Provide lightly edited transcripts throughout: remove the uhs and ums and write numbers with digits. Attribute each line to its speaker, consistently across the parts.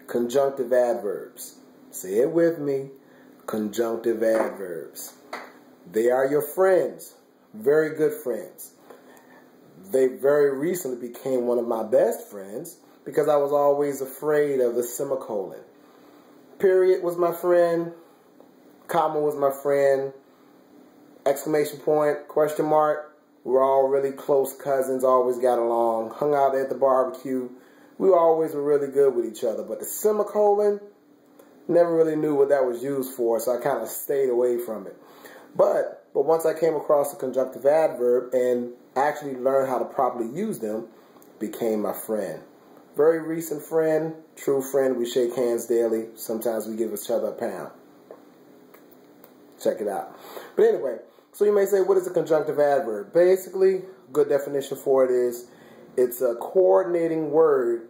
Speaker 1: Conjunctive adverbs. Say it with me. Conjunctive adverbs. They are your friends. Very good friends. They very recently became one of my best friends because I was always afraid of the semicolon. Period was my friend. Comma was my friend. Exclamation point, question mark. We were all really close cousins, always got along, hung out at the barbecue. We always were really good with each other. But the semicolon, never really knew what that was used for, so I kind of stayed away from it. But once I came across the conjunctive adverb and actually learned how to properly use them, became my friend. Very recent friend, true friend. We shake hands daily. Sometimes we give each other a pound. Check it out. But anyway, so you may say, what is a conjunctive adverb? Basically, good definition for it is, it's a coordinating word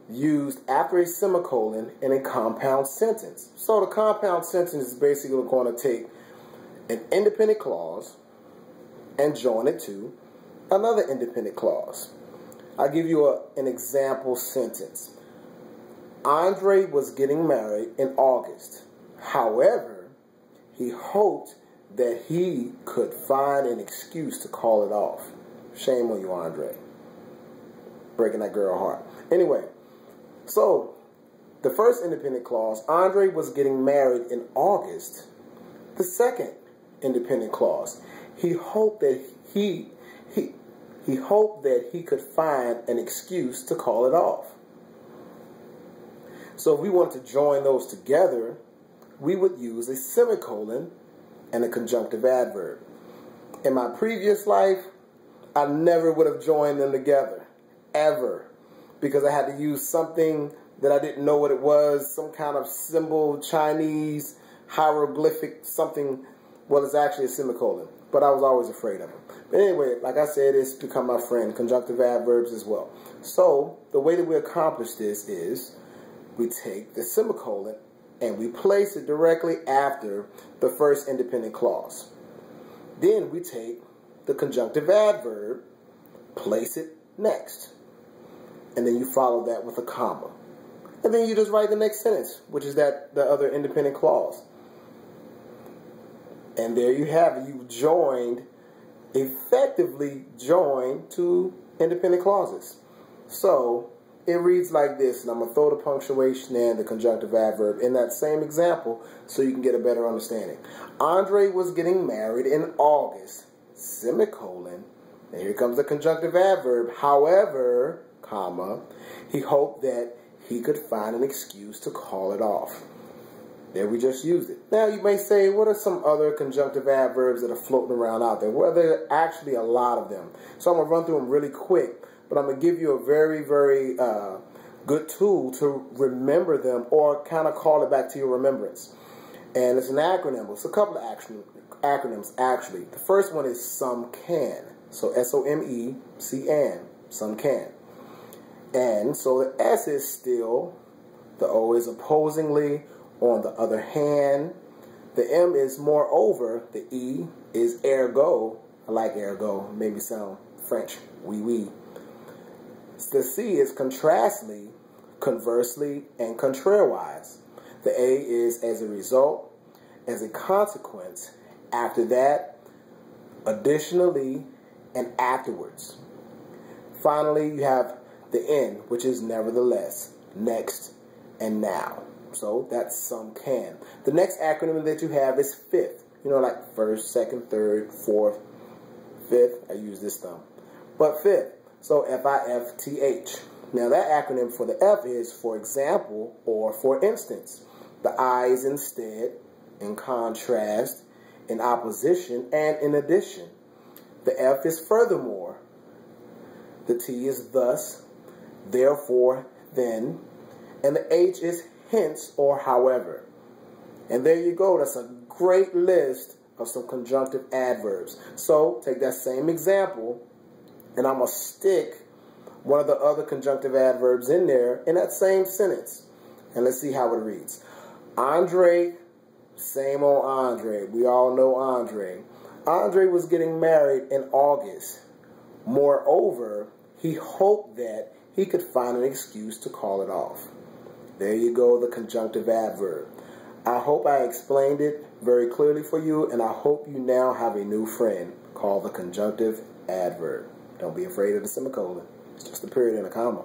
Speaker 1: used after a semicolon in a compound sentence. So the compound sentence is basically going to take an independent clause and join it to another independent clause. I'll give you an example sentence. Andre was getting married in August. However, he hoped that he could find an excuse to call it off. Shame on you, Andre. Breaking that girl heart. Anyway, so the first independent clause, Andre was getting married in August. The second independent clause, he hoped that he hoped that he could find an excuse to call it off. So if we wanted to join those together, we would use a semicolon and a conjunctive adverb. In my previous life, I never would have joined them together, ever, because I had to use something that I didn't know what it was, some kind of symbol, Chinese, hieroglyphic, something. Well, it's actually a semicolon, but I was always afraid of them. But anyway, like I said, it's become my friend, conjunctive adverbs as well. So the way that we accomplish this is we take the semicolon and we place it directly after the first independent clause. Then we take the conjunctive adverb, place it next. And then you follow that with a comma. And then you just write the next sentence, which is the other independent clause. And there you have it. You've joined, effectively joined two independent clauses. So it reads like this, and I'm going to throw the punctuation and the conjunctive adverb in that same example so you can get a better understanding. Andre was getting married in August, semicolon, and here comes the conjunctive adverb. However, comma, he hoped that he could find an excuse to call it off. There, we just used it. Now you may say, what are some other conjunctive adverbs that are floating around out there? Well, there are actually a lot of them. So I'm going to run through them really quick, but I'm going to give you a very, very good tool to remember them or kind of call it back to your remembrance. And it's an acronym. It's a couple of acronyms, actually. The first one is some can. So S-O-M-E-C-N, some can. And so the S is still, the O is opposingly, on the other hand, the M is moreover, the E is ergo. I like ergo, made me sound French, oui, oui. The C is contrastly, conversely, and contrariwise. The A is as a result, as a consequence, after that, additionally, and afterwards. Finally, you have the N, which is nevertheless, next, and now. So that's some can. The next acronym that you have is fifth. You know, like first, second, third, fourth, fifth. I use this thumb. But fifth. So F-I-F-T-H. Now that acronym for the F is for example or for instance. The I is instead, in contrast, in opposition, and in addition. The F is furthermore. The T is thus, therefore, then. And the H is hence or however. And there you go. That's a great list of some conjunctive adverbs. So take that same example and I'm going to stick one of the other conjunctive adverbs in there in that same sentence. And let's see how it reads. Andre, same old Andre. We all know Andre. Andre was getting married in August. Moreover, he hoped that he could find an excuse to call it off. There you go, the conjunctive adverb. I hope I explained it very clearly for you, and I hope you now have a new friend called the conjunctive adverb. Don't be afraid of the semicolon. It's just a period and a comma.